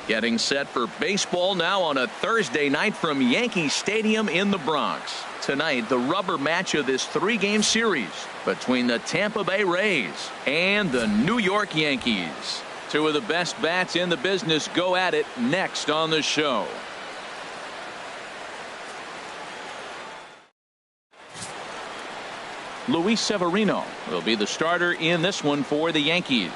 Getting set for baseball now on a Thursday night from Yankee Stadium in the Bronx. Tonight, the rubber match of this 3-game series between the Tampa Bay Rays and the New York Yankees. Two of the best bats in the business go at it next on the show. Luis Severino will be the starter in this one for the Yankees.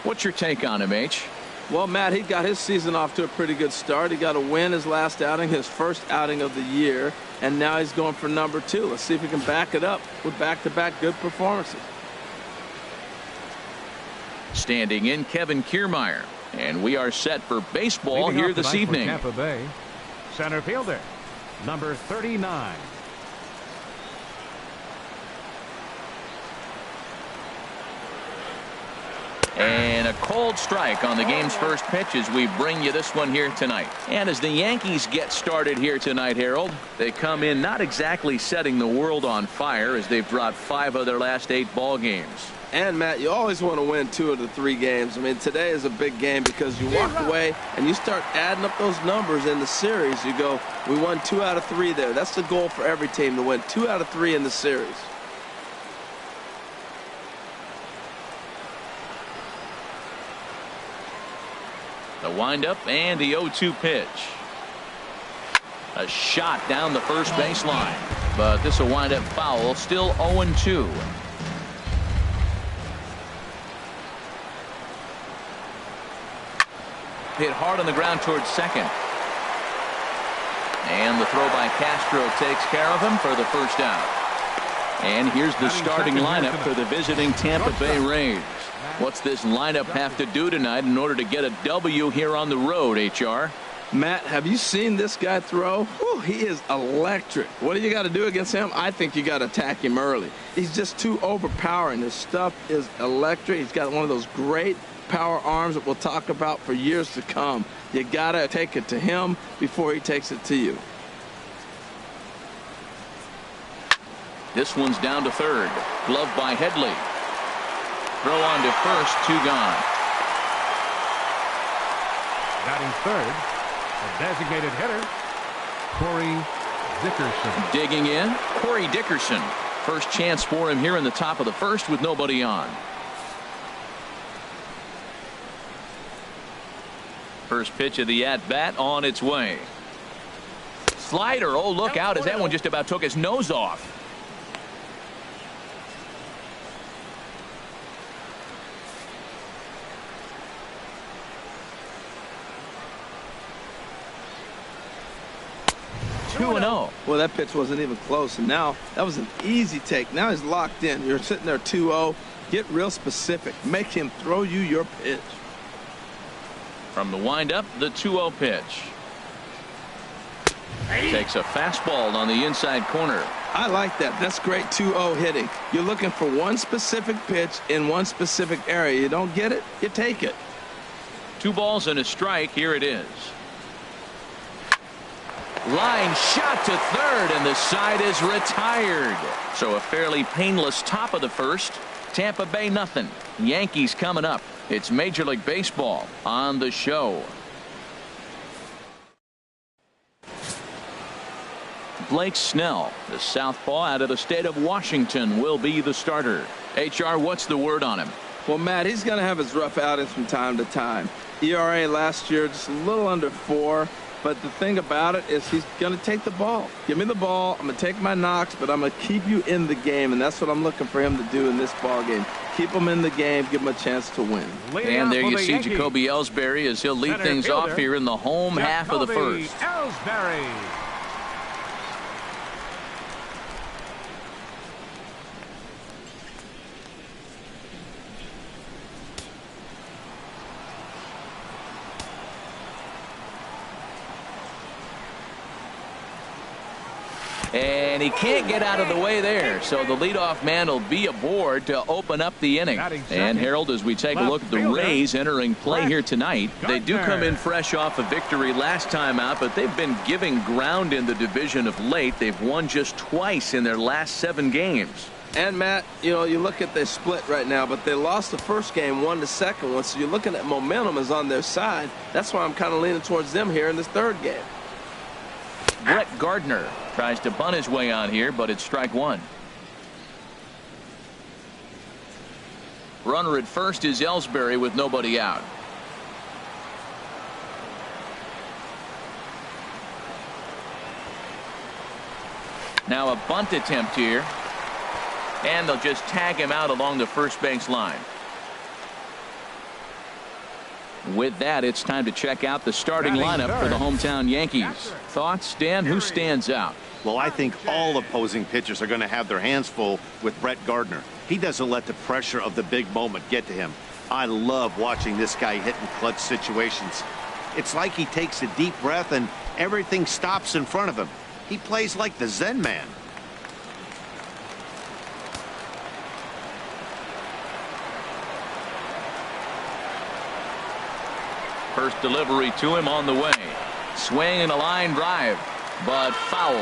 What's your take on him, H? Well, Matt, he got his season off to a pretty good start. He got a win his last outing, his first outing of the year, and now he's going for number 2. Let's see if he can back it up with back-to-back good performances. Standing in, Kevin Kiermaier, and we are set for baseball here this evening. Tampa Bay, center fielder, number 39. And a cold strike on the game's first pitch as we bring you this one here tonight. And as the Yankees get started here tonight, Harold, they come in not exactly setting the world on fire as they've dropped 5 of their last 8 ball games. And, Matt, you always want to win 2 of the 3 games. I mean, today is a big game because you walk away and you start adding up those numbers in the series. You go, we won 2 out of 3 there. That's the goal for every team, to win 2 out of 3 in the series. The windup and the 0-2 pitch. A shot down the first baseline, but this will wind up foul. Still 0-2. Hit hard on the ground towards second. And the throw by Castro takes care of him for the first out. And here's the starting lineup for the visiting Tampa Bay Rays. What's this lineup have to do tonight in order to get a W here on the road, HR? Matt, have you seen this guy throw? Whew, he is electric. What do you got to do against him? I think you got to attack him early. He's just too overpowering. His stuff is electric. He's got one of those great power arms that we'll talk about for years to come. You got to take it to him before he takes it to you. This one's down to third. Glove by Headley. Throw on to first, 2 gone. Batting third, the designated hitter, Corey Dickerson. Digging in, Corey Dickerson. First chance for him here in the top of the first with nobody on. First pitch of the at-bat on its way. Slider, oh look out as that one just about took his nose off. Well, that pitch wasn't even close, and now that was an easy take. Now he's locked in. You're sitting there 2-0. Get real specific. Make him throw you your pitch. From the windup, the 2-0 pitch. Takes a fastball on the inside corner. I like that. That's great 2-0 hitting. You're looking for one specific pitch in one specific area. You don't get it, you take it. 2 balls and a strike. Here it is. Line shot to third, and the side is retired. So a fairly painless top of the first. Tampa Bay nothing. Yankees coming up. It's Major League Baseball on the show. Blake Snell, the southpaw out of the state of Washington, will be the starter. HR, what's the word on him? Well, Matt, he's going to have his rough outings from time to time. ERA last year just a little under 4. But the thing about it is he's going to take the ball. Give me the ball. I'm going to take my knocks, but I'm going to keep you in the game, and that's what I'm looking for him to do in this ball game. Keep him in the game, give him a chance to win. And there you see Jacoby Ellsbury as he'll lead things off here in the home half of the first. Ellsbury. And he can't get out of the way there, so the leadoff man will be aboard to open up the inning. And Harold, as we take a look at the Rays entering play here tonight, they do come in fresh off a victory last time out, but they've been giving ground in the division of late. They've won just twice in their last 7 games. And, Matt, you know, you look at their split right now, but they lost the first game, won the second one, so you're looking at momentum is on their side. That's why I'm kind of leaning towards them here in this third game. Brett Gardner tries to bunt his way on here, but it's strike one. Runner at first is Ellsbury with nobody out. Now a bunt attempt here. And they'll just tag him out along the first base line. With that, it's time to check out the starting lineup for the hometown Yankees. Thoughts, Dan? Who stands out? Well, I think all opposing pitchers are going to have their hands full with Brett Gardner. He doesn't let the pressure of the big moment get to him. I love watching this guy hit in clutch situations. It's like he takes a deep breath and everything stops in front of him. He plays like the Zen man. First delivery to him on the way. Swing and a line drive, but foul.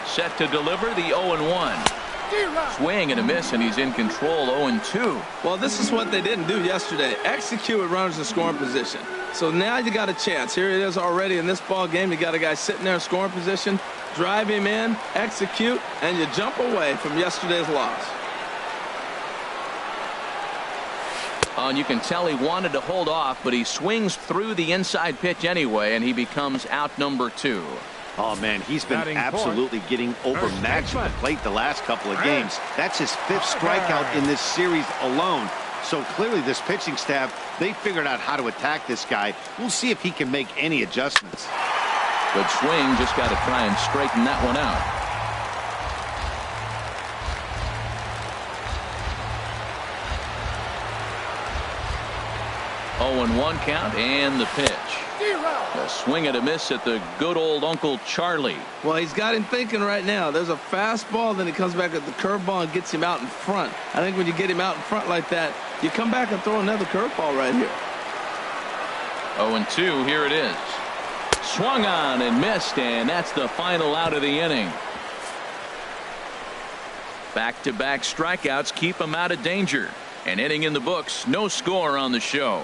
Set to deliver the 0-1. Swing and a miss, and he's in control. 0-2. Well, this is what they didn't do yesterday. Execute with runners in scoring position. So now you got a chance. Here it is already in this ball game. You got a guy sitting there in scoring position. Drive him in, execute, and you jump away from yesterday's loss. Oh, and you can tell he wanted to hold off, but he swings through the inside pitch anyway, and he becomes out number 2. Oh, man, he's been absolutely getting overmatched at the plate the last couple of games. That's his 5th strikeout in this series alone. So clearly this pitching staff, they figured out how to attack this guy. We'll see if he can make any adjustments. Good swing, just got to try and straighten that one out. 0-1 count and the pitch. A swing and a miss at the good old Uncle Charlie. Well, he's got him thinking right now. There's a fastball, then he comes back at the curveball and gets him out in front. I think when you get him out in front like that, you come back and throw another curveball right here. 0-2, here it is. Swung on and missed, and that's the final out of the inning. Back-to-back strikeouts keep him out of danger. An inning in the books, no score on the show.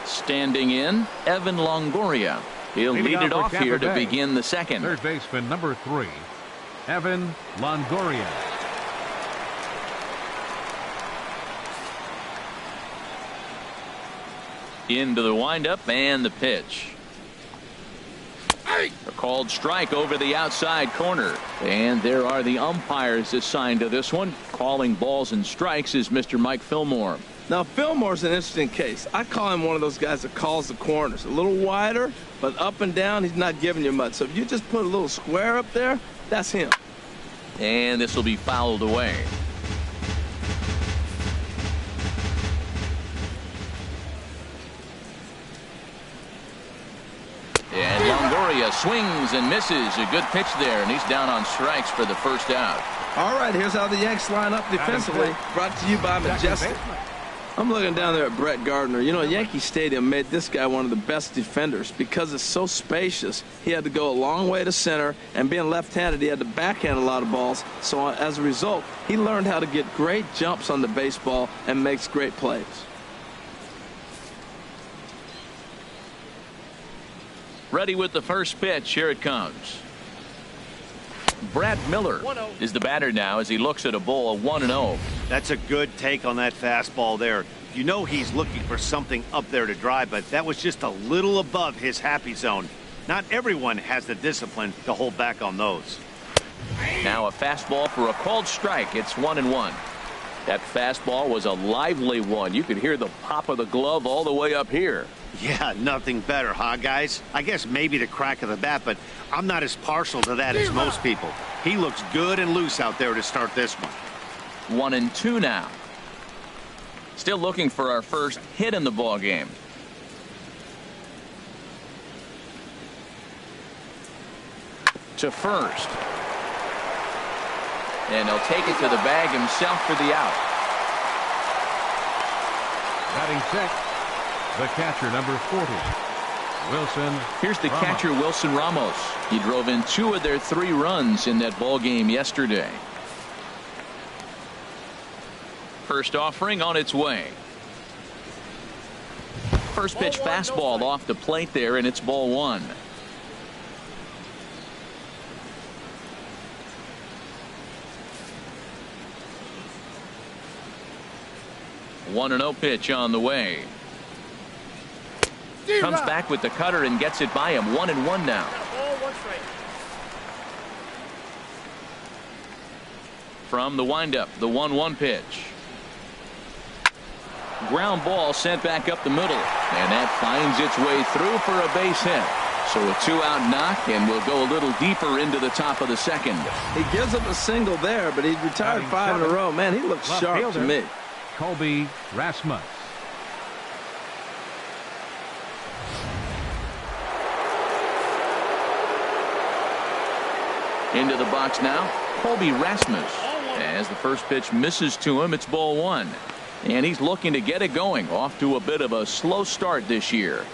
Standing in, Evan Longoria. He'll lead it off here to begin the second. Third baseman number 3, Evan Longoria. Into the windup and the pitch. A called strike over the outside corner. And there are the umpires assigned to this one. Calling balls and strikes is Mr. Mike Fillmore. Now, Fillmore's an interesting case. I call him one of those guys that calls the corners. A little wider, but up and down, he's not giving you much. So if you just put a little square up there, that's him. And this will be fouled away. And Longoria swings and misses. A good pitch there, and he's down on strikes for the first out. All right, here's how the Yanks line up defensively. Brought to you by Majestic. I'm looking down there at Brett Gardner. You know, Yankee Stadium made this guy one of the best defenders because it's so spacious. He had to go a long way to center, and being left-handed, he had to backhand a lot of balls. So as a result, he learned how to get great jumps on the baseball and makes great plays. Ready with the first pitch. Here it comes. Brad Miller is the batter now as he looks at a bowl of 1-0. That's a good take on that fastball there. You know he's looking for something up there to drive, but that was just a little above his happy zone. Not everyone has the discipline to hold back on those. Now a fastball for a called strike. It's 1-1. That fastball was a lively one. You could hear the pop of the glove all the way up here. Yeah, nothing better, huh, guys? I guess maybe the crack of the bat, but I'm not as partial to that as most people. He looks good and loose out there to start this one. 1-2 now. Still looking for our first hit in the ball game. To first. And he'll take it to the bag himself for the out. Batting sixth, the catcher, number 40, Wilson. Here's the catcher, Wilson Ramos. He drove in 2 of their 3 runs in that ball game yesterday. First offering on its way. First pitch fastball off the plate there, and it's ball 1. One and 0 pitch on the way. Comes back with the cutter and gets it by him. 1-1 now. From the windup, the 1-1 pitch. Ground ball sent back up the middle, and that finds its way through for a base hit. So a 2-out knock, and we'll go a little deeper into the top of the second. He gives up a single there, but he retired 5 in a row. Man, he looks sharp to me. Colby Rasmus. Into the box now, Colby Rasmus. As the first pitch misses to him, it's ball 1. And he's looking to get it going. Off to a bit of a slow start this year.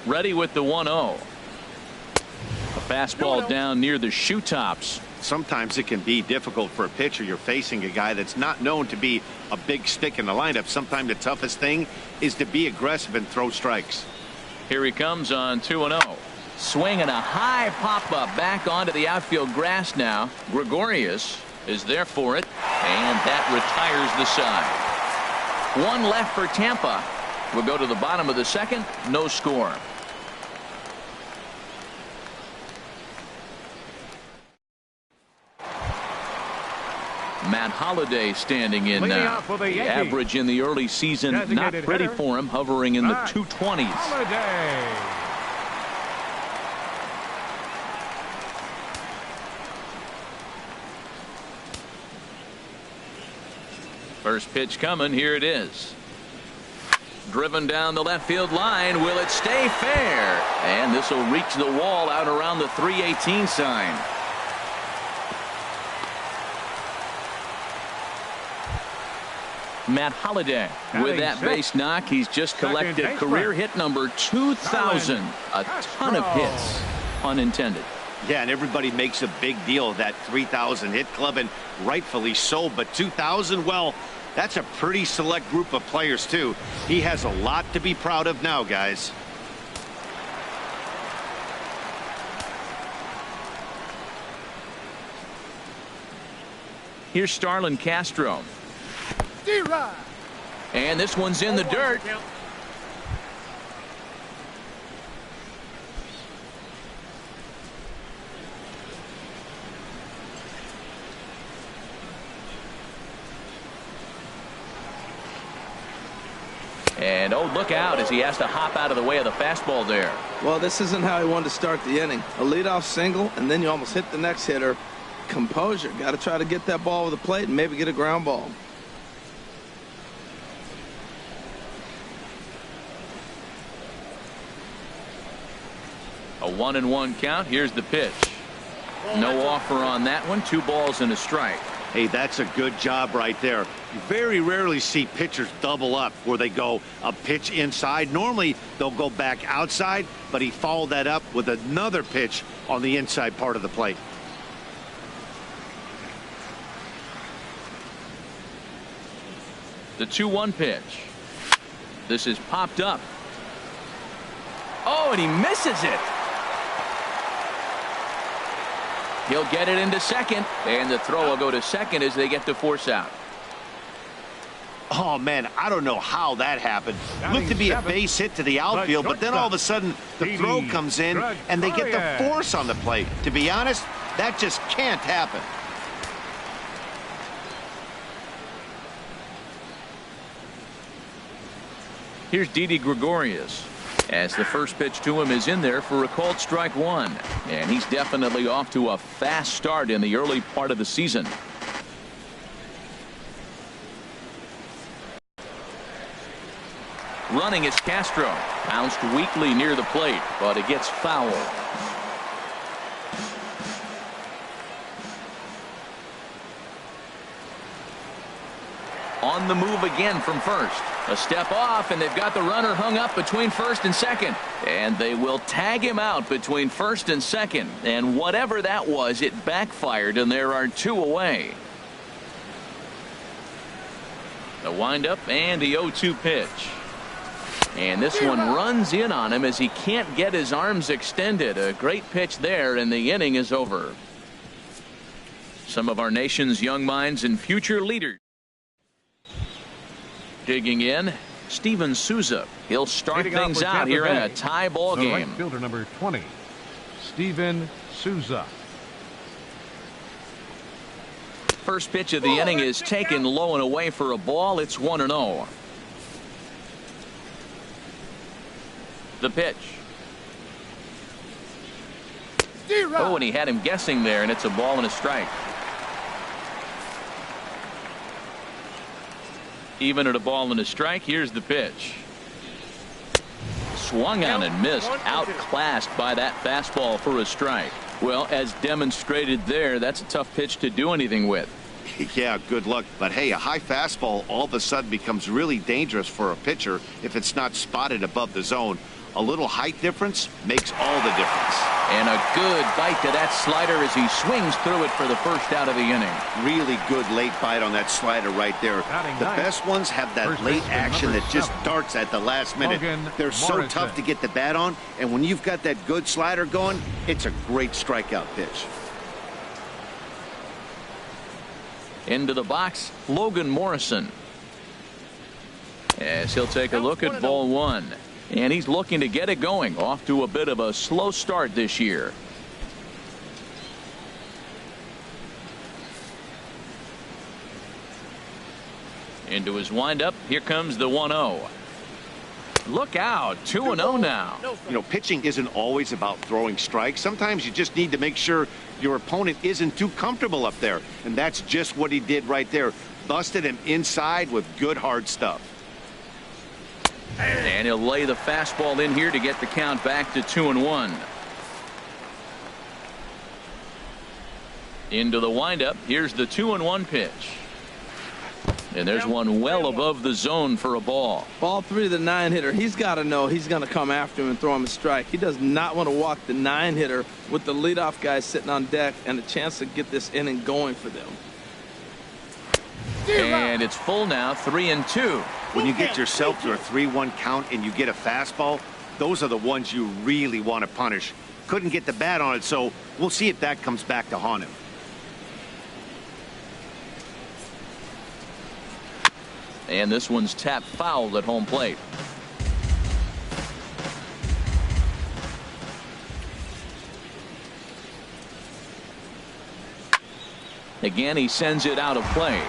Ready with the 1-0. A fastball down near the shoe tops. Sometimes it can be difficult for a pitcher. You're facing a guy that's not known to be a big stick in the lineup. Sometimes the toughest thing is to be aggressive and throw strikes. Here he comes on 2-0. Swinging a high pop-up back onto the outfield grass now. Gregorius is there for it, and that retires the side. 1 left for Tampa. We'll go to the bottom of the second. No score. Matt Holliday standing in now. The average in the early season not pretty for him, hovering in the 220s. Holliday. First pitch coming. Here it is. Driven down the left field line. Will it stay fair? And this will reach the wall out around the 318 sign. Matt Holliday with that base knock. He's just collected career hit number 2,000. A ton of hits, pun intended. Yeah, and everybody makes a big deal of that 3,000 hit club, and rightfully so. But 2,000, well, that's a pretty select group of players too. He has a lot to be proud of now, guys. Here's Starlin Castro. And this one's in the dirt. And oh, look out as he has to hop out of the way of the fastball there. Well, this isn't how he wanted to start the inning. A leadoff single, and then you almost hit the next hitter. Composure. Got to try to get that ball over the plate and maybe get a ground ball. A 1-1 count. Here's the pitch. No offer on that one. 2 balls and a strike. Hey, that's a good job right there. You very rarely see pitchers double up where they go a pitch inside. Normally they'll go back outside, but he followed that up with another pitch on the inside part of the plate. The 2-1 pitch. This is popped up. Oh, and he misses it. He'll get it into second, and the throw will go to second as they get the force out. Oh, man, I don't know how that happened. Looked to be a base hit to the outfield, but then all of a sudden the throw comes in and they get the force on the plate. To be honest, that just can't happen. Here's Didi Gregorius. As the first pitch to him is in there for a called strike 1. And he's definitely off to a fast start in the early part of the season. Running is Castro. Bounced weakly near the plate, but it gets foul. on the move again from first. A step off, and they've got the runner hung up between first and second. And they will tag him out between first and second. And whatever that was, it backfired, and there are 2 away. The windup and the 0-2 pitch. And this one runs in on him as he can't get his arms extended. A great pitch there, and the inning is over. Some of our nation's young minds and future leaders. Digging in, Steven Souza. He'll start things out here in a tie ball game. Right fielder number 20, Steven Souza. First pitch of the inning is taken low and away for a ball. It's 1-0. The pitch. Oh, and he had him guessing there, and it's a ball and a strike. Even at a ball and a strike, here's the pitch. Swung on and missed, outclassed by that fastball for a strike. Well, as demonstrated there, that's a tough pitch to do anything with. Yeah, good luck. But hey, a high fastball all of a sudden becomes really dangerous for a pitcher if it's not spotted above the zone. A little height difference makes all the difference. And a good bite to that slider as he swings through it for the first out of the inning. Really good late bite on that slider right there. The best ones have that late action that just darts at the last minute. They're so tough to get the bat on, and when you've got that good slider going, it's a great strikeout pitch. Into the box, Logan Morrison. As he'll take a look at ball 1. And he's looking to get it going. Off to a bit of a slow start this year. Into his windup. Here comes the 1-0. Look out. 2-0 now. You know, pitching isn't always about throwing strikes. Sometimes you just need to make sure your opponent isn't too comfortable up there. And that's just what he did right there. Busted him inside with good hard stuff. And he'll lay the fastball in here to get the count back to 2-1. Into the windup. Here's the 2-1 pitch. And there's one well above the zone for a ball. Ball 3 to the 9-hitter. He's got to know he's going to come after him and throw him a strike. He does not want to walk the 9-hitter with the leadoff guy sitting on deck and a chance to get this inning going for them. And it's full now, 3-2. When you get yourself to a 3-1 count and you get a fastball, those are the ones you really want to punish. Couldn't get the bat on it, so we'll see if that comes back to haunt him. And this one's tapped foul at home plate. Again, he sends it out of play.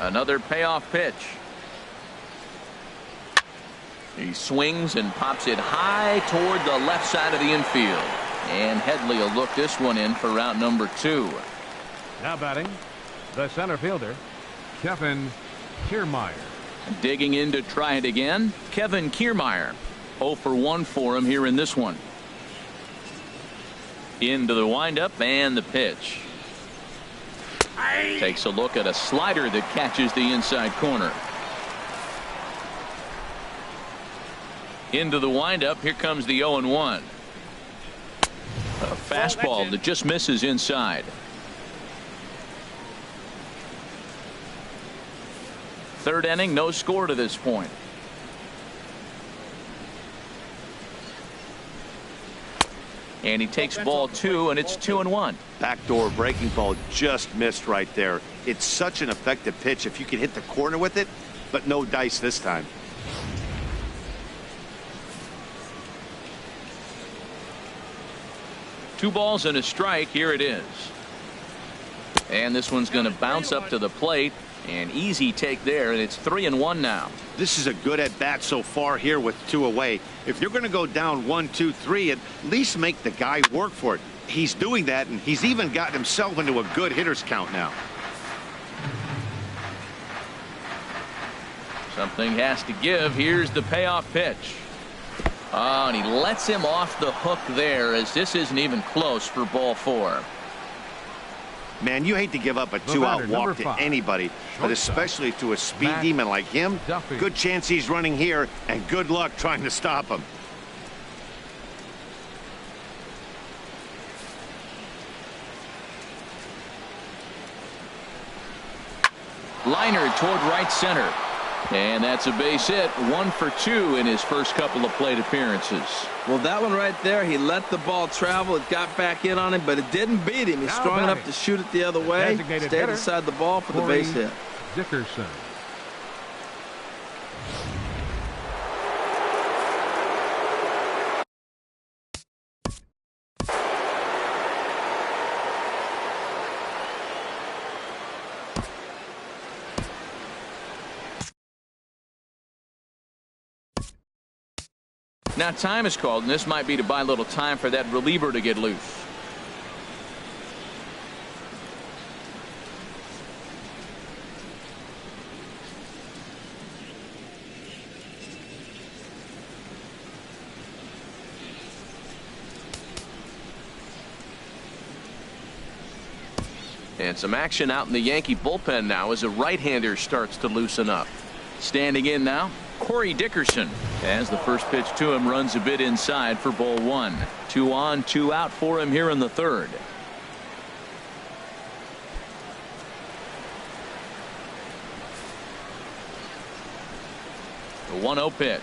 Another payoff pitch. He swings and pops it high toward the left side of the infield. And Headley will look this one in for route number 2. Now batting, the center fielder, Kevin Kiermaier. Digging in to try it again, Kevin Kiermaier. 0 for 1 for him here in this one. Into the windup and the pitch. Takes a look at a slider that catches the inside corner. Into the windup. Here comes the 0-1. A fastball that just misses inside. Third inning, no score to this point. And he takes ball 2, and it's 2-1. Backdoor breaking ball just missed right there. It's such an effective pitch if you can hit the corner with it, but no dice this time. Two balls and a strike. Here it is. And this one's going to bounce up to the plate. An easy take there, and it's 3-1 now. This is a good at bat so far here with 2 away. If you're going to go down 1, 2, 3, at least make the guy work for it. He's doing that, and he's even gotten himself into a good hitter's count now. Something has to give. Here's the payoff pitch. Oh, and he lets him off the hook there, as this isn't even close for ball 4. Man, you hate to give up a two-out walk to anybody, but especially to a speed demon like him. Good chance he's running here, and good luck trying to stop him. Liner toward right center. And that's a base hit. 1 for 2 in his first couple of plate appearances. Well, that one right there, he let the ball travel. It got back in on him, but it didn't beat him. He's strong enough to shoot it the other way. Stayed inside the ball for the base hit. Dickerson. Now time is called, and this might be to buy a little time for that reliever to get loose. And some action out in the Yankee bullpen now as a right-hander starts to loosen up. Standing in now, Corey Dickerson, as the first pitch to him runs a bit inside for ball 1. 2 on, 2 out for him here in the third. The 1-0 pitch.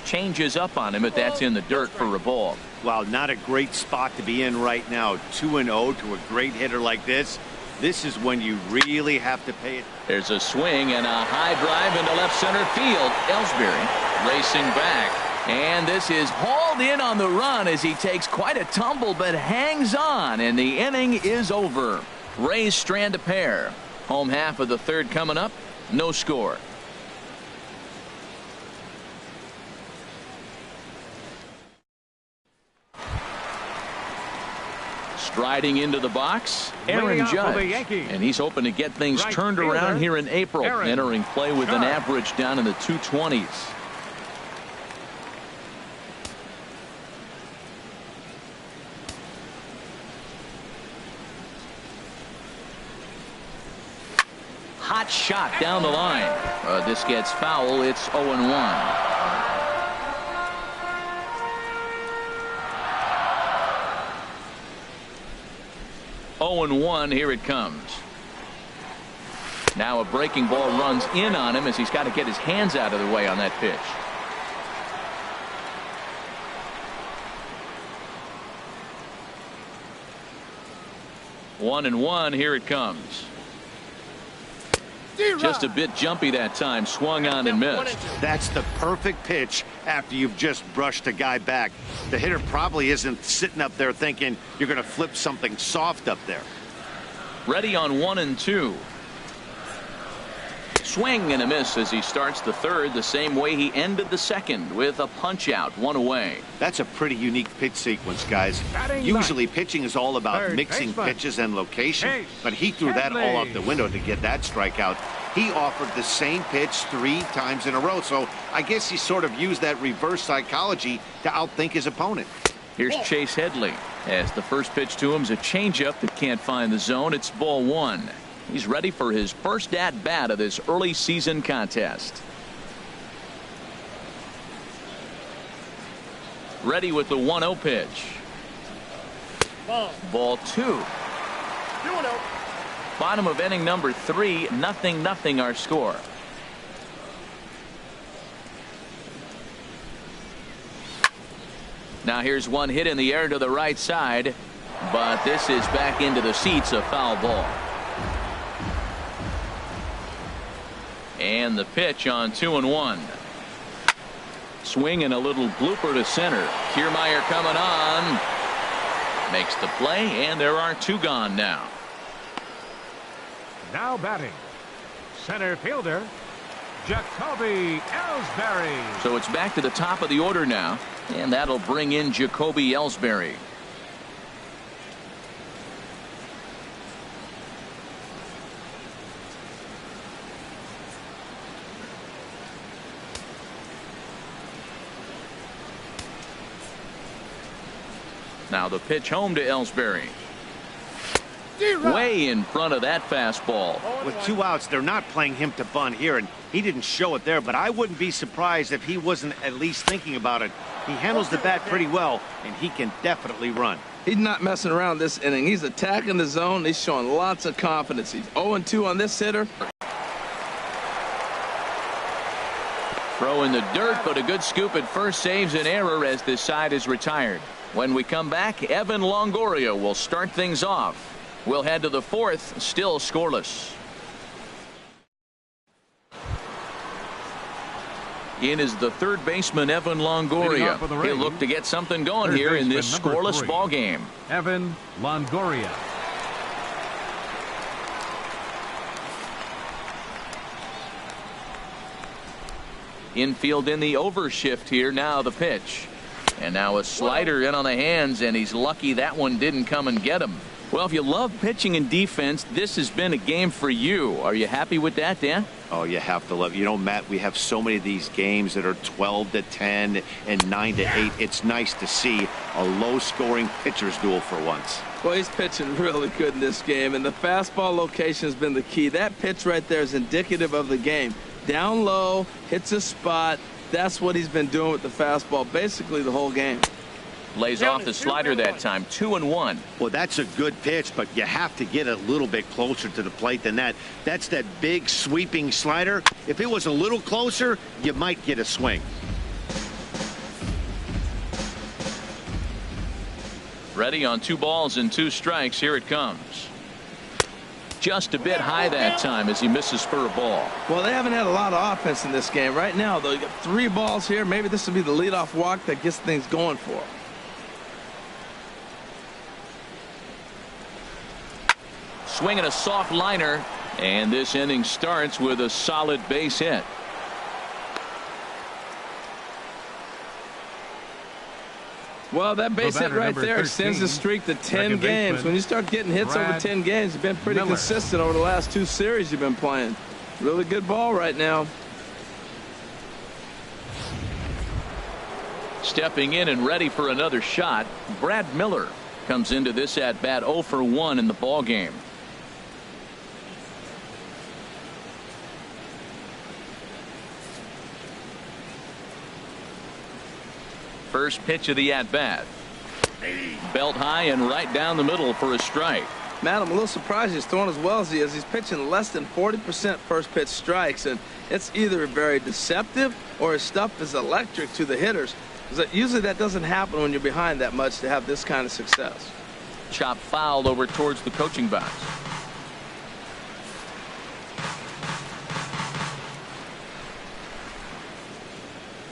Changes up on him, but that's in the dirt for a ball. Wow, not a great spot to be in right now. 2-0 to a great hitter like this. This is when you really have to pay it. There's a swing and a high drive into left center field. Ellsbury racing back. And this is hauled in on the run as he takes quite a tumble but hangs on. And the inning is over. Rays strand a pair. Home half of the third coming up. No score. Striding into the box, Aaron Judge, and he's hoping to get things turned around here in April. Entering play with an average down in the 220s. Hot shot down the line. This gets foul. It's 0-1. 0-1. Here it comes. Now a breaking ball runs in on him as he's got to get his hands out of the way on that pitch. One and one. Here it comes. Just a bit jumpy that time. Swung on and missed. That's the perfect pitch after you've just brushed a guy back. The hitter probably isn't sitting up there thinking you're going to flip something soft up there. Ready on 1 and 2. Swing and a miss as he starts the third the same way he ended the second, with a punch out, 1 away. That's a pretty unique pitch sequence, guys. Usually pitching is all about mixing pitches and location, but he threw that all out the window to get that strikeout. He offered the same pitch 3 times in a row, so I guess he sort of used that reverse psychology to outthink his opponent. Here's Chase Headley, as the first pitch to him is a changeup that can't find the zone. It's ball 1. He's ready for his first at bat of this early season contest. Ready with the 1-0 pitch. Ball 2. 2-0. Bottom of inning number 3. 0-0 our score. Now here's one hit in the air to the right side, but this is back into the seats, a foul ball. And the pitch on 2-1. Swing and a little blooper to center. Kiermaier coming on. Makes the play, and there are 2 gone now. Now batting, center fielder, Jacoby Ellsbury. So it's back to the top of the order now, and that'll bring in Jacoby Ellsbury. Now the pitch home to Ellsbury. way in front of that fastball. With 2 outs, they're not playing him to bunt here, and he didn't show it there, but I wouldn't be surprised if he wasn't at least thinking about it. He handles the bat pretty well, and he can definitely run. He's not messing around this inning. He's attacking the zone. He's showing lots of confidence. He's 0-2 on this hitter. Throw in the dirt, but a good scoop at first saves an error as this side is retired. When we come back, Evan Longoria will start things off. We'll head to the fourth, still scoreless. In is the third baseman, Evan Longoria. He'll look to get something going here in this scoreless ball game. Evan Longoria. Infield in the overshift here. Now the pitch. And now a slider in on the hands, and he's lucky that one didn't come and get him. Well, if you love pitching and defense, this has been a game for you. Are you happy with that, Dan? Oh, you have to love. You know, Matt, we have so many of these games that are 12-10 and 9-8. It's nice to see a low-scoring pitcher's duel for once. Well, he's pitching really good in this game, and the fastball location has been the key. That pitch right there is indicative of the game. Down low, hits a spot. That's what he's been doing with the fastball basically the whole game. Lays off the slider that time. 2-1. Well, that's a good pitch, but you have to get a little bit closer to the plate than that. That's that big sweeping slider. If it was a little closer, you might get a swing. Ready on 2 balls and 2 strikes. Here it comes. Just a bit high that time as he misses for a ball. Well, they haven't had a lot of offense in this game. Right now, though, you got 3 balls here. Maybe this will be the leadoff walk that gets things going for him. Swinging a soft liner, and this inning starts with a solid base hit. Well, that base hit right there extends the streak to 10 games. When you start getting hits over 10 games, you've been pretty consistent over the last 2 series you've been playing. Really good ball right now. Stepping in and ready for another shot, Brad Miller comes into this at bat 0 for 1 in the ball game. First pitch of the at-bat. Belt high and right down the middle for a strike. Matt, I'm a little surprised he's throwing as well as he is. He's pitching less than 40% first pitch strikes, and it's either very deceptive or his stuff is electric to the hitters. Usually that doesn't happen when you're behind that much to have this kind of success. Chop fouled over towards the coaching box.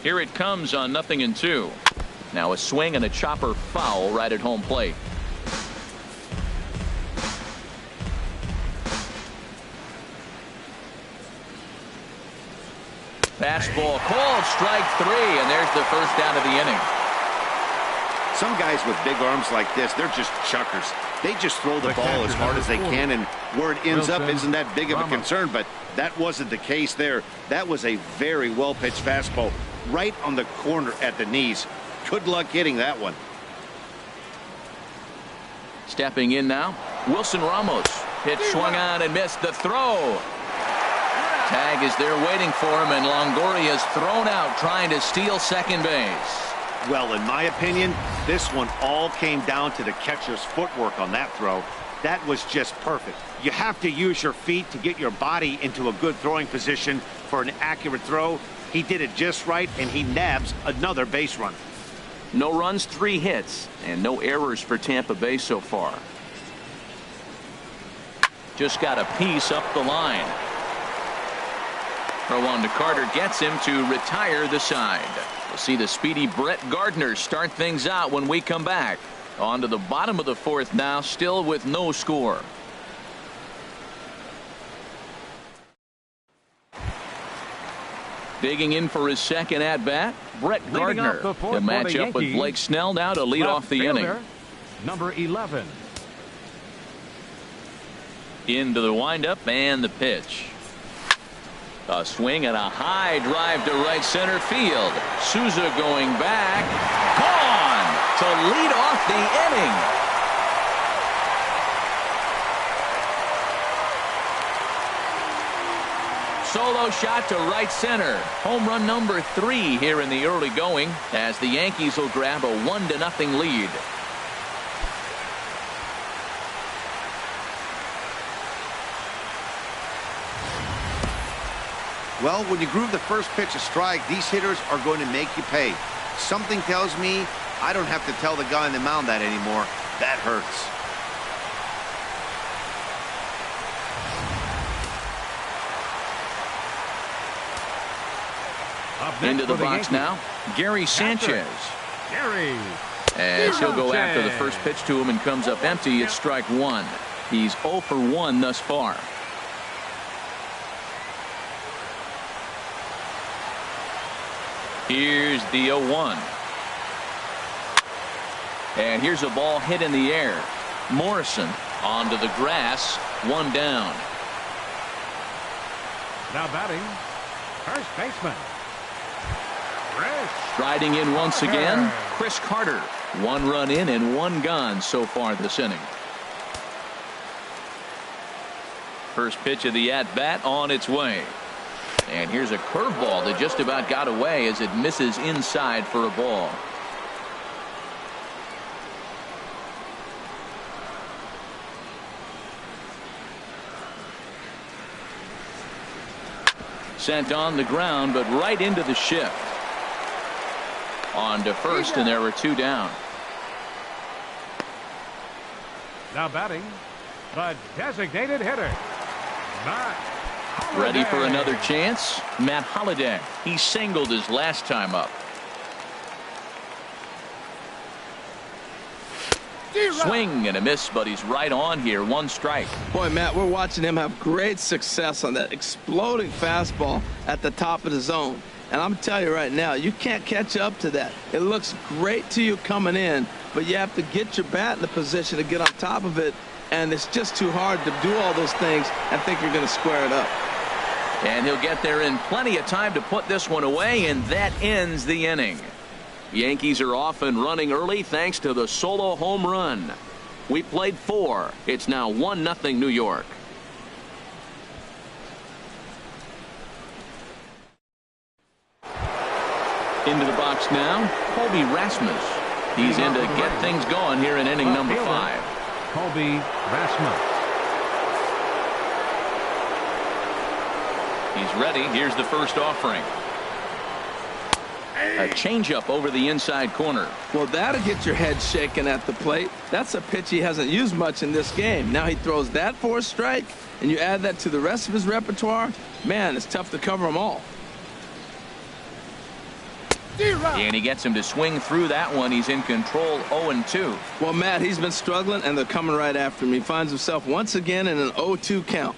Here it comes on 0-2. Now a swing and a chopper foul right at home plate. Fastball called, strike 3, and there's the first down of the inning. Some guys with big arms like this, they're just chuckers. They just throw the ball as hard as they can, and where it ends up isn't that big of a concern, but that wasn't the case there. That was a very well-pitched fastball right on the corner at the knees. Good luck hitting that one. Stepping in now, Wilson Ramos. Pitch swung on and missed the throw. Tag is there waiting for him, and Longoria is thrown out trying to steal second base. Well, in my opinion, this one all came down to the catcher's footwork on that throw. That was just perfect. You have to use your feet to get your body into a good throwing position for an accurate throw. He did it just right, and he nabs another base run. No runs, 3 hits, and no errors for Tampa Bay so far. Just got a piece up the line. Throw on to Carter gets him to retire the side. We'll see the speedy Brett Gardner start things out when we come back. On to the bottom of the 4th now, still with no score. Digging in for his second at-bat, Brett Gardner to match up with Blake Snell now to lead off the inning. Number 11. Into the windup and the pitch. A swing and a high drive to right center field. Souza going back. Gone to lead off the inning. Solo shot to right center. Home run number 3 here in the early going as the Yankees will grab a 1-0 lead. Well, when you groove the first pitch a strike, these hitters are going to make you pay. Something tells me I don't have to tell the guy on the mound that anymore. That hurts. Into the box now, Gary Sanchez. Gary. As he'll go after the first pitch to him and comes up empty. It's strike 1. He's 0 for 1 thus far. Here's the 0-1. And here's a ball hit in the air. Morrison onto the grass. 1 down. Now batting, first baseman. Riding in once again, Chris Carter. 1 run in and 1 gone so far this inning. First pitch of the at-bat on its way. And here's a curveball that just about got away as it misses inside for a ball. Sent on the ground, but right into the shift. On to first, and there were 2 down. Now batting, the designated hitter, Matt Holliday. Ready for another chance? Matt Holliday. He singled his last time up. Swing and a miss, but he's right on here. 1 strike. Boy, Matt, we're watching him have great success on that exploding fastball at the top of the zone. And I'm telling you right now, you can't catch up to that. It looks great to you coming in, but you have to get your bat in the position to get on top of it. And it's just too hard to do all those things and think you're going to square it up. And he'll get there in plenty of time to put this one away, and that ends the inning. Yankees are off and running early thanks to the solo home run. We played 4. It's now 1-0 New York. Into the box now, Colby Rasmus. He's in to get things going here in inning number 5. Colby Rasmus. He's ready. Here's the first offering. A changeup over the inside corner. Well, that'll get your head shaking at the plate. That's a pitch he hasn't used much in this game. Now he throws that for a strike, and you add that to the rest of his repertoire. Man, it's tough to cover them all. And he gets him to swing through that one. He's in control, 0-2. Well, Matt, he's been struggling, and they're coming right after him. He finds himself once again in an 0-2 count.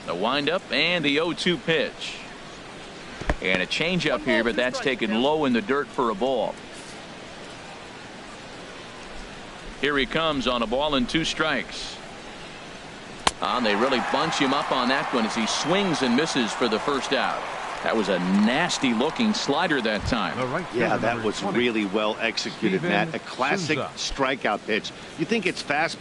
The windup and the 0-2 pitch. And a changeup here, but that's taken low in the dirt for a ball. Here he comes on a ball and 2 strikes. They really bunch him up on that one as he swings and misses for the first out. That was a nasty looking slider that time. Yeah, that was really well executed, Matt. A classic strikeout pitch. You think it's fast.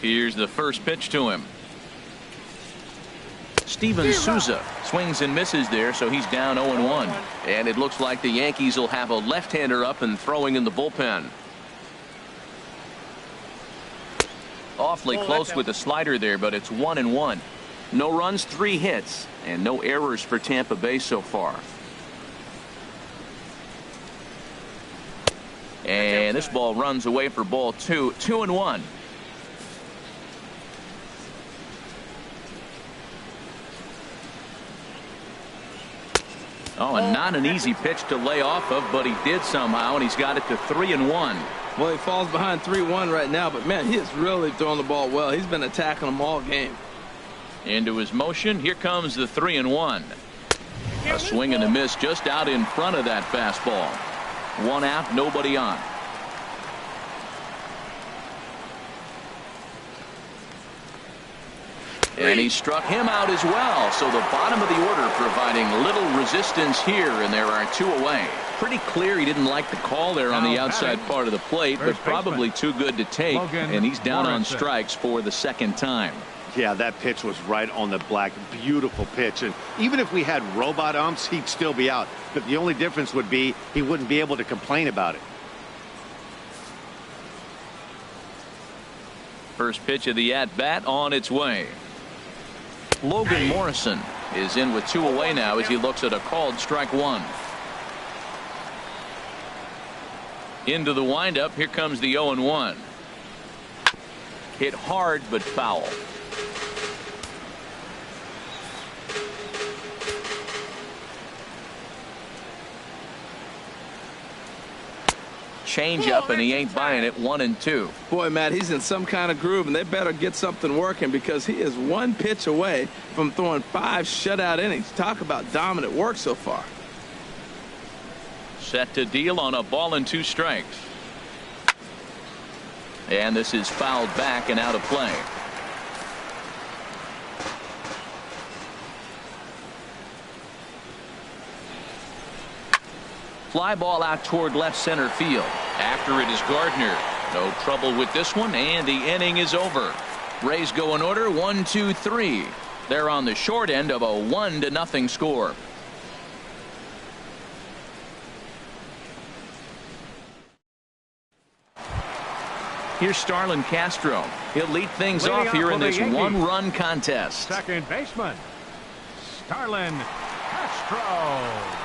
Here's the first pitch to him. Steven Souza swings and misses there, so he's down 0-1. And it looks like the Yankees will have a left-hander up and throwing in the bullpen. Awfully close with the slider there, but it's 1-1. No runs, 3 hits, and no errors for Tampa Bay so far. And this ball runs away for ball 2. 2-1. Oh, and not an easy pitch to lay off of, but he did somehow, and he's got it to 3-1. Well, he falls behind 3-1 right now, but man, he is really throwing the ball well. He's been attacking them all game. Into his motion. Here comes the 3-1. A swing and a miss just out in front of that fastball. 1 out, nobody on. And he struck him out as well. So the bottom of the order providing little resistance here, and there are 2 away. Pretty clear he didn't like the call there on the outside part of the plate, but probably too good to take, and he's down on strikes for the 2nd time. Yeah, that pitch was right on the black. Beautiful pitch. And even if we had robot umps, he'd still be out. But the only difference would be he wouldn't be able to complain about it. First pitch of the at-bat on its way. Logan Morrison is in with 2 away now as he looks at a called strike 1. Into the windup. Here comes the 0-1. Hit hard but foul. Change up, and he ain't buying it. 1-2. Boy, Matt, he's in some kind of groove, and they better get something working because he is 1 pitch away from throwing 5 shutout innings. Talk about dominant work so far. Set to deal on a ball and 2 strikes. And this is fouled back and out of play. Fly ball out toward left center field. After it is Gardner. No trouble with this one, and the inning is over. Rays go in order 1, 2, 3. They're on the short end of a 1-0 score. Here's Starlin Castro. He'll lead things off here in this 1-run contest. Second baseman, Starlin Castro.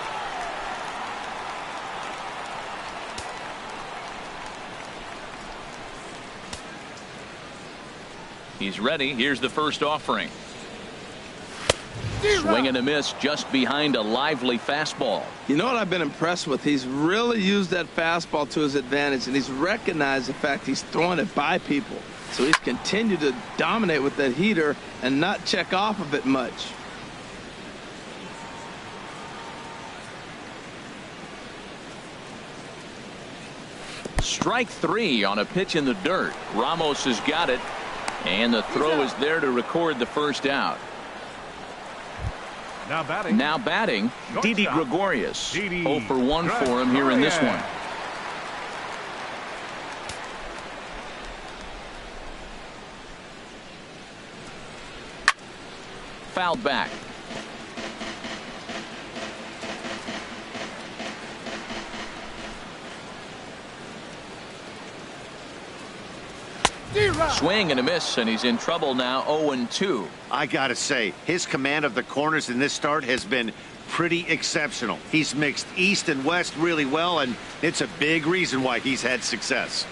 He's ready. Here's the first offering. Swing and a miss just behind a lively fastball. You know what I've been impressed with? He's really used that fastball to his advantage, and he's recognized the fact he's throwing it by people. So he's continued to dominate with that heater and not check off of it much. Strike 3 on a pitch in the dirt. Ramos has got it, and the throw is there to record the first out. Now batting, Didi Gregorius. 0 for 1 for him here in this one. Fouled back. Swing and a miss, and he's in trouble now. 0-2. I gotta say, his command of the corners in this start has been pretty exceptional. He's mixed east and west really well, and it's a big reason why he's had success.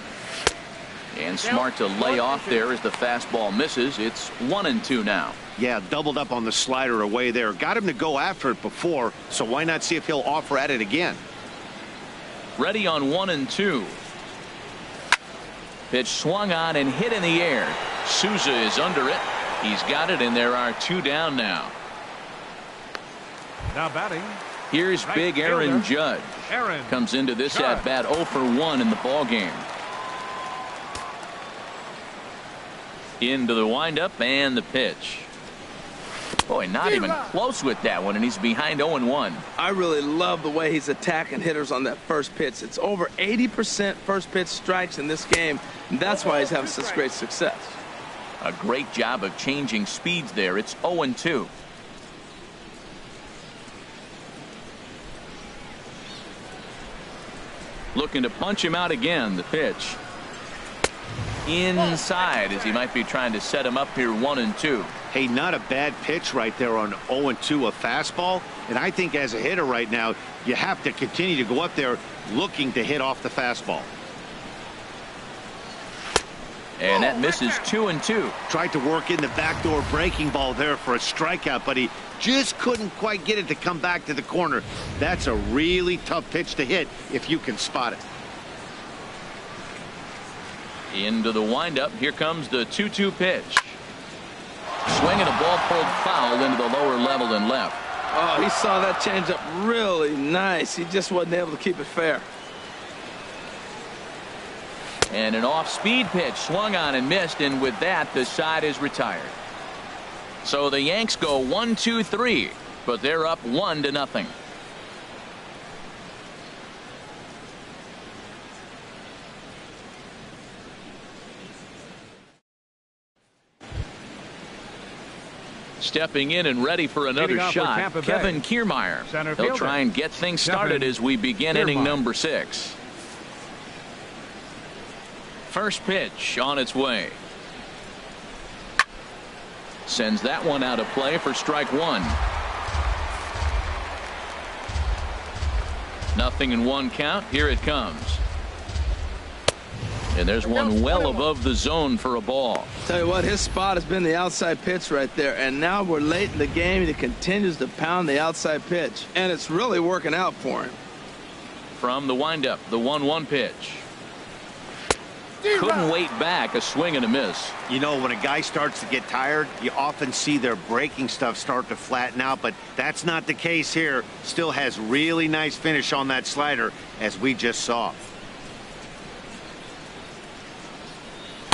And smart to lay off there as the fastball misses. It's 1-2 now. Yeah, doubled up on the slider away there. Got him to go after it before, so why not see if he'll offer at it again? Ready on 1-2. Pitch swung on and hit in the air. Souza is under it. He's got it, and there are 2 down now. Now batting. Here's big Aaron Judge. Comes into this at bat 0 for 1 in the ball game. Into the windup and the pitch. Boy, not even close with that one, and he's behind 0-1. I really love the way he's attacking hitters on that first pitch. It's over 80% first pitch strikes in this game, and that's why he's having such great success. A great job of changing speeds there. It's 0-2. Looking to punch him out again. The pitch inside as he might be trying to set him up here. 1-2. Hey, not a bad pitch right there on 0-2, a fastball. And I think as a hitter right now, you have to continue to go up there looking to hit off the fastball. And that misses. 2-2. Tried to work in the backdoor breaking ball there for a strikeout, but he just couldn't quite get it to come back to the corner. That's a really tough pitch to hit if you can spot it. Into the windup. Here comes the 2-2 pitch. Swinging a ball pulled foul into the lower level and left. Oh, he saw that changeup really nice. He just wasn't able to keep it fair. And an off-speed pitch swung on and missed, and with that, the side is retired. So the Yanks go 1-2-3, but they're up 1-0. Stepping in and ready for another shot, Kevin Kiermaier. He'll try and get things started as we begin inning number 6. First pitch on its way. Sends that one out of play for strike 1. 0-1 count. Here it comes. And there's one well above the zone for a ball. Tell you what, his spot has been the outside pitch right there. And now we're late in the game, and he continues to pound the outside pitch. And it's really working out for him. From the windup, the 1-1 pitch. Couldn't wait back. A swing and a miss. You know, when a guy starts to get tired, you often see their breaking stuff start to flatten out, but that's not the case here. Still has really nice finish on that slider, as we just saw.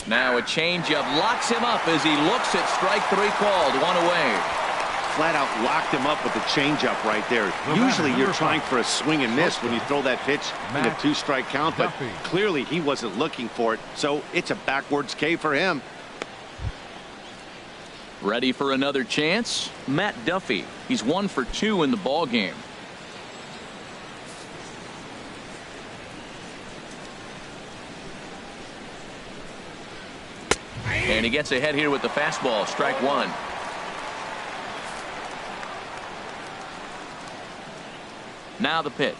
Now a changeup locks him up as he looks at strike 3 called. 1 away. Flat out locked him up with the changeup right there. Usually you're trying for a swing and miss when you throw that pitch in a 2-strike count, but clearly he wasn't looking for it, so it's a backwards K for him. Ready for another chance? Matt Duffy. He's 1 for 2 in the ball game. And he gets ahead here with the fastball. Strike 1. Now the pitch.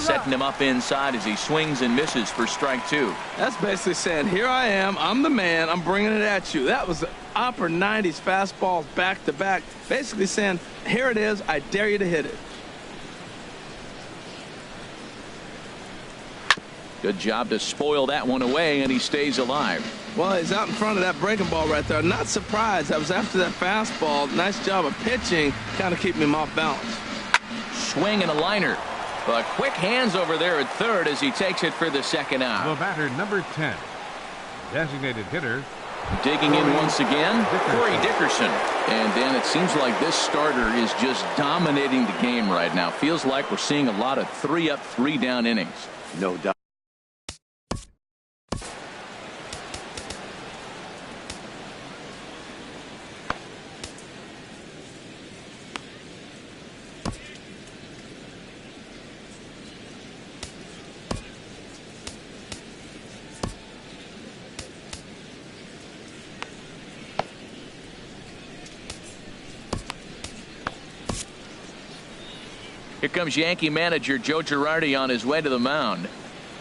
Setting him up inside as he swings and misses for strike 2. That's basically saying, here I am, I'm the man, I'm bringing it at you. That was the upper 90s fastballs back to back. Basically saying, here it is, I dare you to hit it. Good job to spoil that one away, and he stays alive. Well, he's out in front of that breaking ball right there. Not surprised. That was after that fastball. Nice job of pitching, kind of keeping him off balance. Swing and a liner. But quick hands over there at third as he takes it for the second out. The batter, number 10. Designated hitter. Digging in once again, Corey Dickerson. And Dan, it seems like this starter is just dominating the game right now. Feels like we're seeing a lot of 3-up, 3-down innings. No doubt. Here comes Yankee manager Joe Girardi on his way to the mound.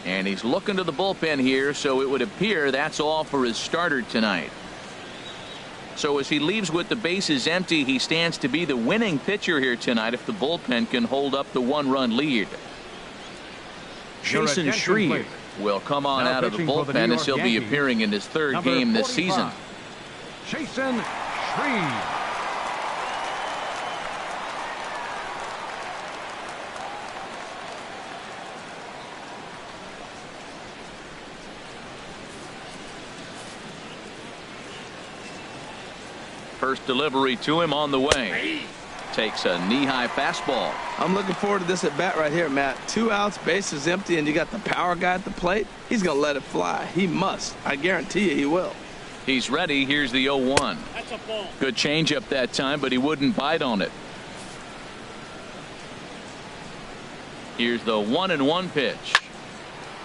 And he's looking to the bullpen here, so it would appear that's all for his starter tonight. So as he leaves with the bases empty, he stands to be the winning pitcher here tonight if the bullpen can hold up the 1-run lead. Jason Shreve will come on out of the bullpen as he'll be appearing in his 3rd game this season. Jason Shreve. First delivery to him on the way. Takes a knee-high fastball. I'm looking forward to this at bat right here, Matt. 2 outs, bases empty, and you got the power guy at the plate. He's going to let it fly. He must. I guarantee you he will. He's ready. Here's the 0-1. That's a ball. Good changeup that time, but he wouldn't bite on it. Here's the 1-1 pitch.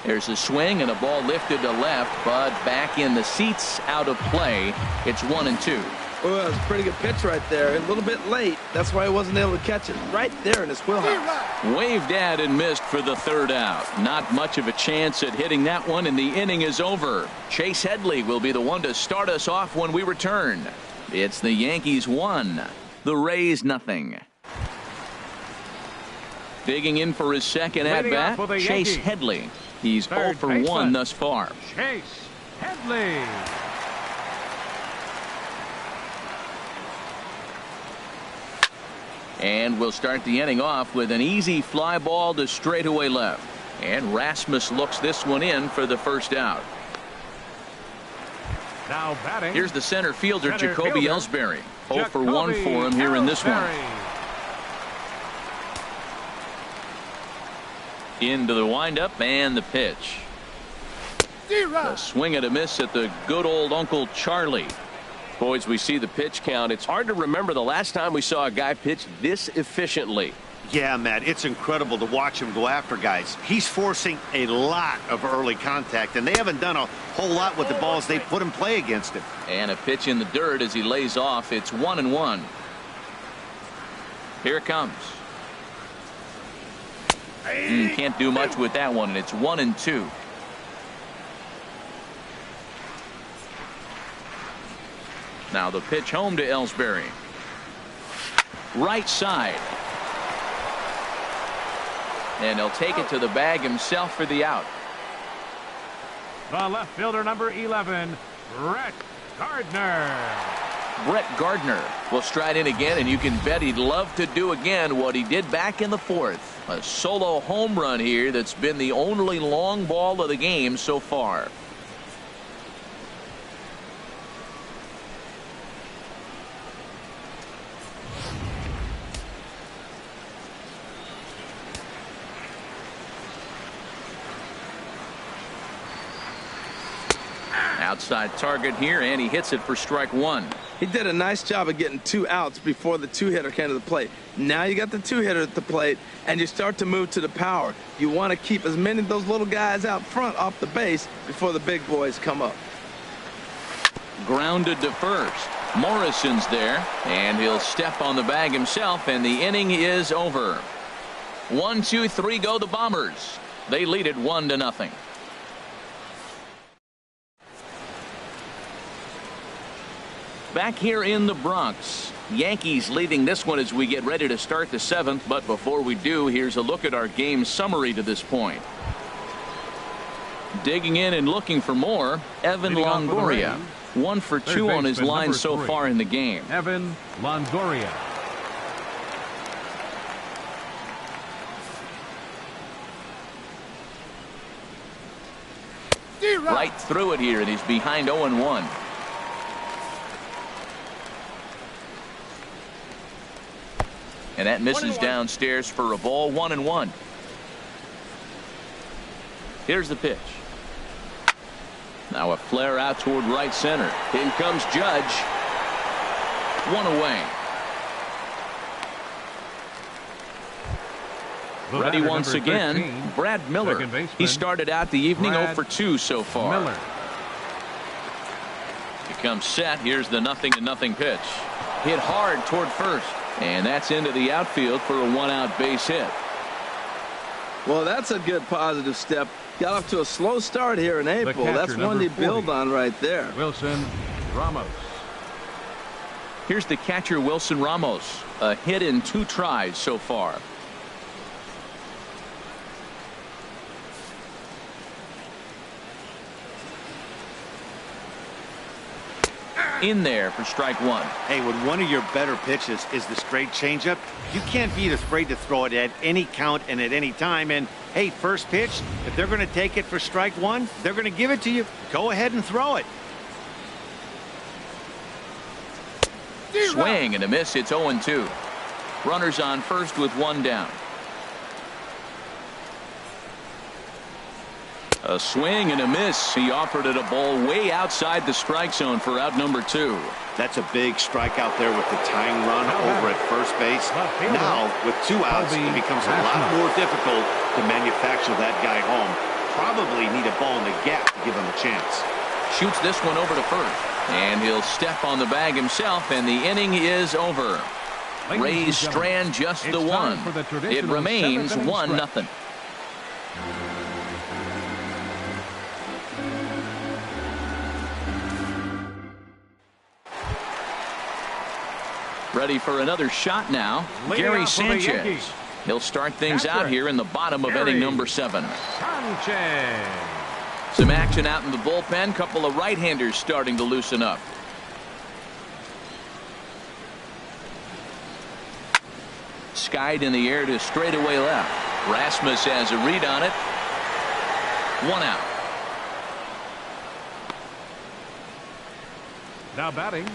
There's a swing and a ball lifted to left, but back in the seats, out of play. It's 1-2. Well, it was a pretty good pitch right there. A little bit late. That's why he wasn't able to catch it right there in his wheelhouse. Waved at and missed for the 3rd out. Not much of a chance at hitting that one, and the inning is over. Chase Headley will be the one to start us off when we return. It's the Yankees 1, the Rays 0. Digging in for his second at-bat, Chase Headley. He's 0 for 1 thus far. Chase Headley. And we'll start the inning off with an easy fly ball to straightaway left. And Rasmus looks this one in for the first out. Now batting. Here's the center fielder, Jacoby Ellsbury. 0 for 1 for him here in this one. Into the windup and the pitch. A swing and a miss at the good old Uncle Charlie. Boys, we see the pitch count. It's hard to remember the last time we saw a guy pitch this efficiently. Yeah, Matt, it's incredible to watch him go after guys. He's forcing a lot of early contact, and they haven't done a whole lot with the balls they put in play against him. And a pitch in the dirt as he lays off. It's 1-1. Here it comes. Can't do much with that one, and it's 1-2. Now the pitch home to Ellsbury. Right side. And he'll take it to the bag himself for the out. The left fielder, number 11, Brett Gardner. Brett Gardner will stride in again, and you can bet he'd love to do again what he did back in the fourth. A solo home run here that's been the only long ball of the game so far. Outside target here, and he hits it for strike one. He did a nice job of getting 2 outs before the 2-hitter came to the plate. Now you got the 2-hitter at the plate, and you start to move to the power. You want to keep as many of those little guys out front off the base before the big boys come up. Grounded to first. Morrison's there, and he'll step on the bag himself, and the inning is over. 1, 2, 3 go the Bombers. They lead it 1-0. Back here in the Bronx, Yankees leading this one as we get ready to start the 7th. But before we do, here's a look at our game summary to this point. Digging in and looking for more, Evan Longoria. 1 for 2 on his line so far in the game. Evan Longoria. Right through it here, and he's behind 0-1. And that misses downstairs for a ball. 1-1. Here's the pitch. Now a flare out toward right center. In comes Judge. 1 away. Ready once again, 13, Brad Miller. He started out the evening 0 for 2 so far. Miller. He comes set. Here's the 0-0 pitch. Hit hard toward first. And that's into the outfield for a 1-out base hit. Well, that's a good positive step. Got off to a slow start here in April. That's one to build on right there. Wilson Ramos. Here's the catcher, Wilson Ramos. A hit in 2 tries so far. In there for strike one. Hey, when one of your better pitches is the straight changeup, you can't be afraid to throw it at any count and at any time. And hey, first pitch, if they're going to take it for strike one, they're going to give it to you. Go ahead and throw it. Swing and a miss. It's 0-2. Runners on first with 1 down. A swing and a miss. He offered it a ball way outside the strike zone for out number 2. That's a big strikeout there with the tying run over at first base. Now, with 2 outs, it becomes a lot more difficult to manufacture that guy home. Probably need a ball in the gap to give him a chance. Shoots this one over to first. And he'll step on the bag himself, and the inning is over. Rays strand just the one. It remains 1-0. Ready for another shot now. Gary Sanchez. He'll start things out here in the bottom of inning number 7. Sanchez. Some action out in the bullpen. Couple of right-handers starting to loosen up. skied in the air to straightaway left. Rasmus has a read on it. 1 out. Now batting,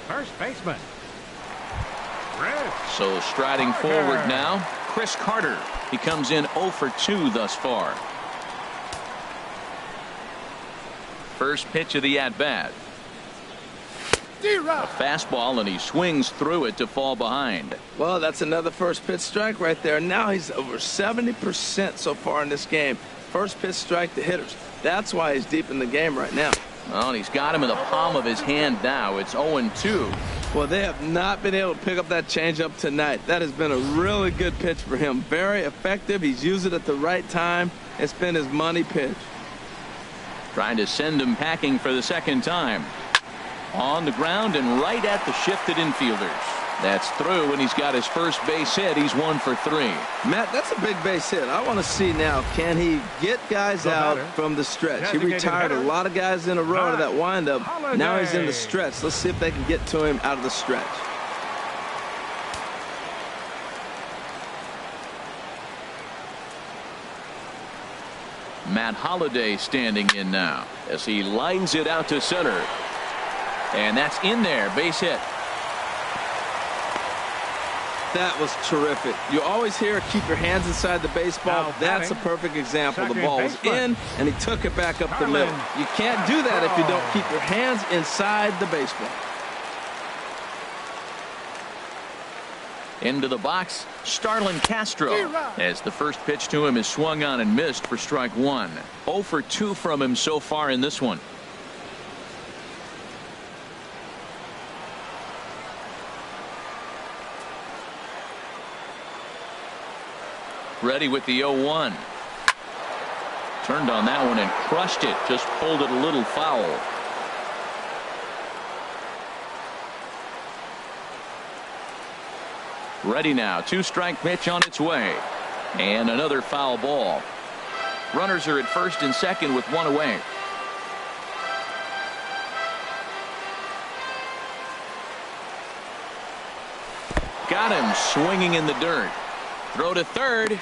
first baseman. So striding forward now, Chris Carter. He comes in 0 for 2 thus far. First pitch of the at-bat. A fastball, and he swings through it to fall behind. Well, that's another first pitch strike right there. Now he's over 70% so far in this game. First pitch strike to hitters. That's why he's deep in the game right now. Well, and he's got him in the palm of his hand now. It's 0-2. Well, they have not been able to pick up that changeup tonight. That has been a really good pitch for him. Very effective. He's used it at the right time. It's been his money pitch. Trying to send him packing for the second time. On the ground and right at the shifted infielders. That's through, and he's got his first base hit. He's 1 for 3. Matt, that's a big base hit. I want to see now, can he get guys out from the stretch? He retired a lot of guys in a row to that windup. Now he's in the stretch. Let's see if they can get to him out of the stretch. Matt Holliday standing in now as he lines it out to center. And that's in there. Base hit. That was terrific. You always hear keep your hands inside the baseball. That's a perfect example. The ball was in, and he took it back up the middle. You can't do that if you don't keep your hands inside the baseball. Into the box, Starlin Castro, as the first pitch to him is swung on and missed for strike 1. 0 for 2 from him so far in this one. Ready with the 0-1. Turned on that one and crushed it. Just pulled it a little foul. Ready now. 2-strike pitch on its way. And another foul ball. Runners are at first and second with 1 away. Got him swinging in the dirt. Throw to third.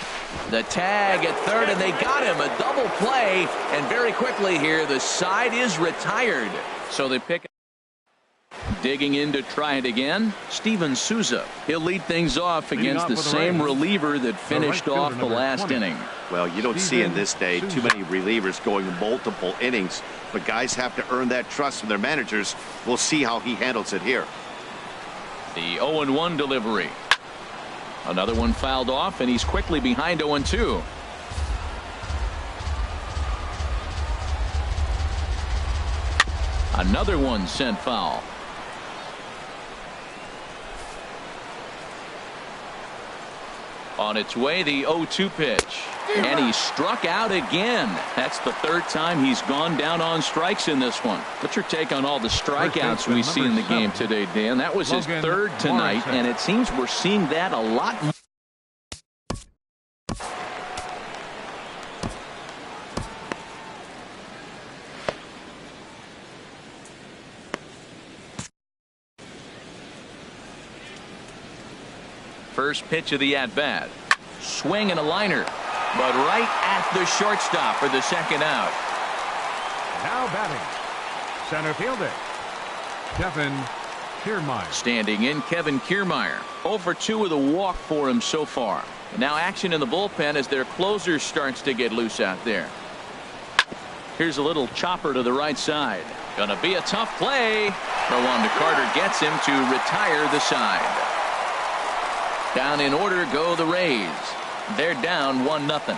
The tag at third, and they got him. A double play, and very quickly here the side is retired. So they pick. Digging in to try it again, Steven Souza. He'll lead things off against the same reliever that finished off the last inning. Well, you don't see in this day too many relievers going multiple innings, but guys have to earn that trust from their managers. We'll see how he handles it here. The 0-1 delivery. Another one fouled off, and he's quickly behind 0-2. Another one sent foul. On its way, the 0-2 pitch. And he struck out again. That's the third time he's gone down on strikes in this one. What's your take on all the strikeouts we see in the game today, Dan? That was his third tonight, and it seems we're seeing that a lot more. First pitch of the at-bat. Swing and a liner, but right at the shortstop for the second out. Now batting, center fielder, Kevin Kiermaier. Standing in, Kevin Kiermaier. 0 for 2 with a walk for him so far. And now action in the bullpen as their closer starts to get loose out there. Here's a little chopper to the right side. Gonna be a tough play. Throw on to Carter gets him to retire the side. Down in order go the Rays. They're down 1-0.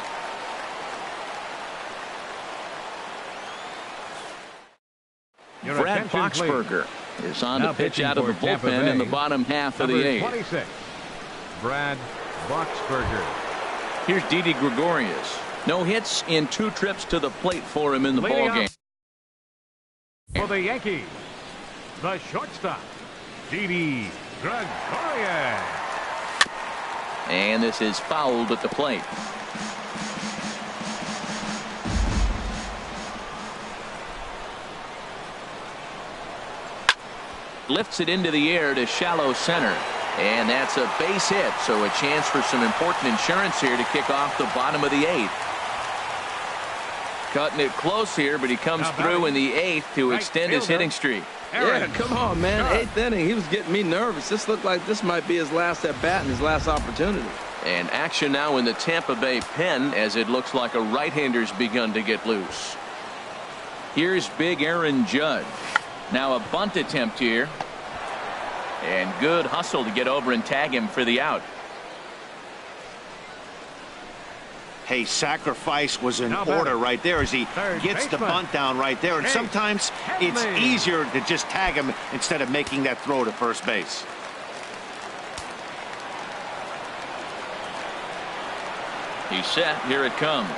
Brad Boxberger is on to pitch out of the bullpen in the bottom half of the 8th. 26, Brad Boxberger. Here's Didi Gregorius. No hits in 2 trips to the plate for him in the ballgame. For the Yankees, the shortstop, Didi Gregorius. And this is fouled at the plate. Lifts it into the air to shallow center. And that's a base hit, so a chance for some important insurance here to kick off the bottom of the 8th. Cutting it close here, but he comes through in the 8th to extend his hitting streak. Yeah, come on, man. 8th inning, he was getting me nervous. This looked like this might be his last at-bat and his last opportunity. And action now in the Tampa Bay pen as it looks like a right-hander's begun to get loose. Here's big Aaron Judge. Now a bunt attempt here. And good hustle to get over and tag him for the out. Hey, sacrifice was in order right there as he gets the bunt down right there. And sometimes it's easier to just tag him instead of making that throw to first base. He's set. Here it comes.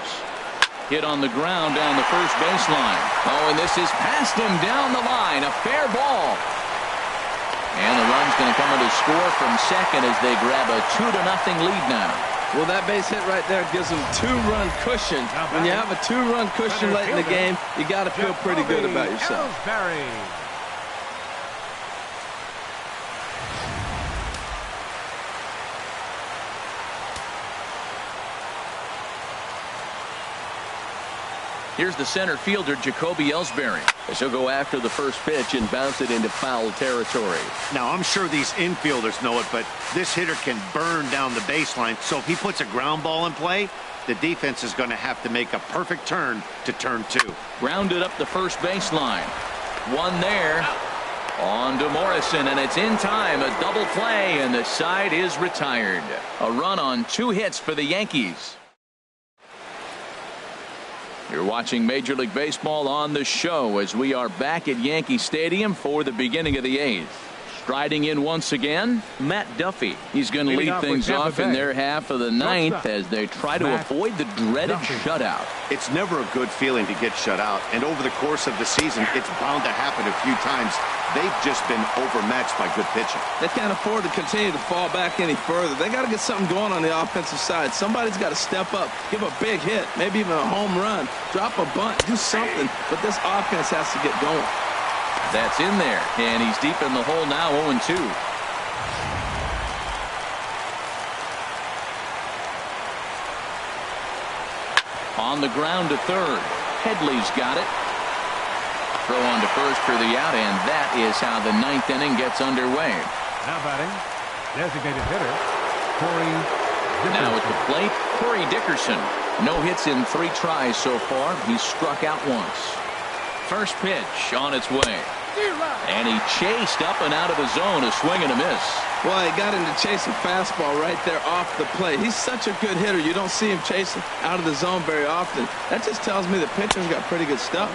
Hit on the ground down the first baseline. Oh, and this is past him down the line. A fair ball. And the run's going to come in to score from second as they grab a 2-0 lead now. Well, that base hit right there gives them 2-run cushion. When you have a 2-run cushion late in the game, you got to feel pretty good about yourself. Here's the center fielder, Jacoby Ellsbury, as he'll go after the first pitch and bounce it into foul territory. Now, I'm sure these infielders know it, but this hitter can burn down the baseline. So if he puts a ground ball in play, the defense is going to have to make a perfect turn to turn 2. Grounded up the first baseline. One there. On to Morrison, and it's in time. A double play, and the side is retired. A run on 2 hits for the Yankees. You're watching Major League Baseball on the show as we are back at Yankee Stadium for the beginning of the 8th. Striding in once again, Matt Duffy. He's going to lead things off in their half of the 9th as they try to avoid the dreaded shutout. It's never a good feeling to get shut out, and over the course of the season, it's bound to happen a few times. They've just been overmatched by good pitching. They can't afford to continue to fall back any further. They got to get something going on the offensive side. Somebody's got to step up, give a big hit, maybe even a home run, drop a bunt, do something. But this offense has to get going. That's in there, and he's deep in the hole now, 0-2. On the ground to third. Headley's got it. Throw on to first for the out, and that is how the 9th inning gets underway. Now batting, designated hitter, Corey Dickerson. Now at the plate, Corey Dickerson. No hits in 3 tries so far. He's struck out once. First pitch on its way. And he chased up and out of the zone, a swing and a miss. Well, he got him to chase a fastball right there off the plate. He's such a good hitter. You don't see him chasing out of the zone very often. That just tells me the pitcher's got pretty good stuff.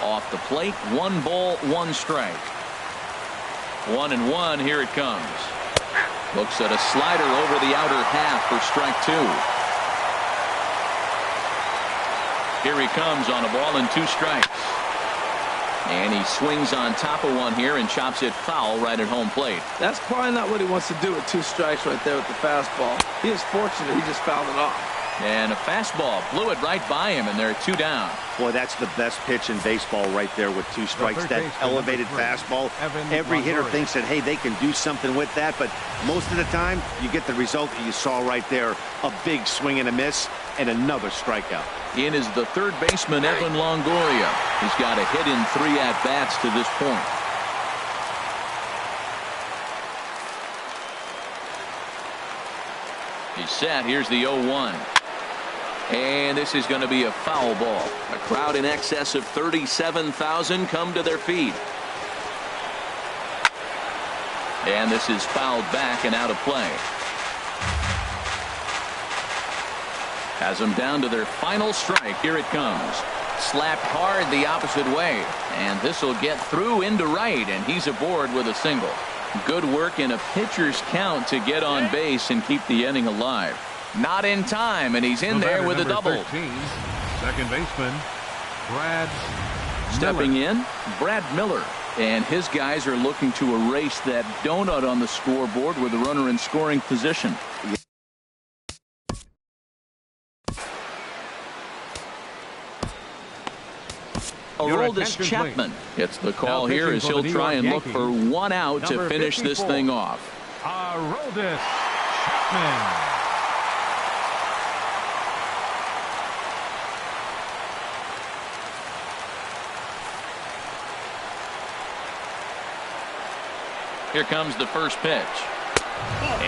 Off the plate, 1 ball, 1 strike. 1-1, here it comes. Looks at a slider over the outer half for strike 2. Here he comes on a ball and 2 strikes. And he swings on top of one here and chops it foul right at home plate. That's probably not what he wants to do with 2 strikes right there with the fastball. He is fortunate he just fouled it off. And a fastball blew it right by him, and there are 2 down. Boy, that's the best pitch in baseball right there with 2 strikes. That elevated fastball. Every hitter thinks that, hey, they can do something with that, but most of the time you get the result that you saw right there. A big swing and a miss and another strikeout. In is the third baseman, Evan Longoria. He's got a hit in 3 at-bats to this point. He's set. Here's the 0-1. And this is going to be a foul ball. A crowd in excess of 37,000 come to their feet. And this is fouled back and out of play. Has them down to their final strike. Here it comes. Slapped hard the opposite way. And this will get through into right, and he's aboard with a single. Good work in a pitcher's count to get on base and keep the inning alive. Not in time, and he's in there with a double. 13, second baseman, Brad Stepping in, Brad Miller. And his guys are looking to erase that donut on the scoreboard with a runner in scoring position. Aroldis Chapman gets the call here as he'll try and look for 1 out to finish this thing off. Aroldis Chapman. Here comes the first pitch.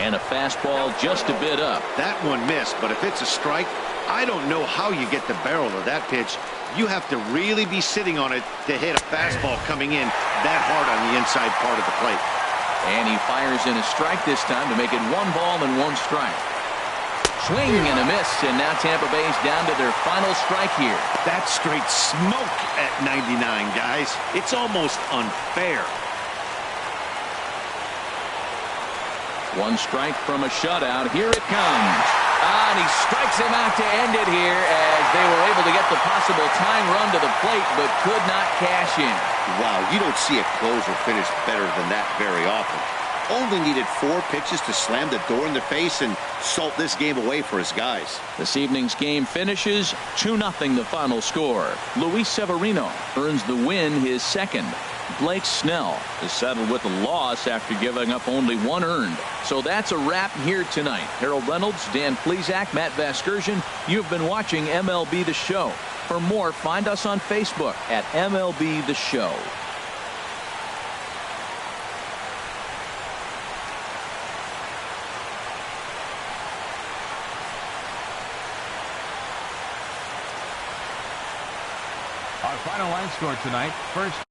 And a fastball just a bit up. That one missed, but if it's a strike, I don't know how you get the barrel of that pitch. You have to really be sitting on it to hit a fastball coming in that hard on the inside part of the plate. And he fires in a strike this time to make it 1 ball and 1 strike. Swing and a miss, and now Tampa Bay's down to their final strike here. That's straight smoke at 99, guys. It's almost unfair. 1 strike from a shutout. Here it comes. And he strikes him out to end it here as they were able to get the possible tying run to the plate but could not cash in. Wow, you don't see a closer finish better than that very often. Only needed 4 pitches to slam the door in the face and salt this game away for his guys. This evening's game finishes 2-0 the final score. Luis Severino earns the win, his second. Blake Snell is settled with a loss after giving up only 1 earned. So that's a wrap here tonight. Harold Reynolds, Dan Plesac, Matt Vasgersian. You've been watching MLB The Show. For more, find us on Facebook at MLB The Show. Our final line score tonight. First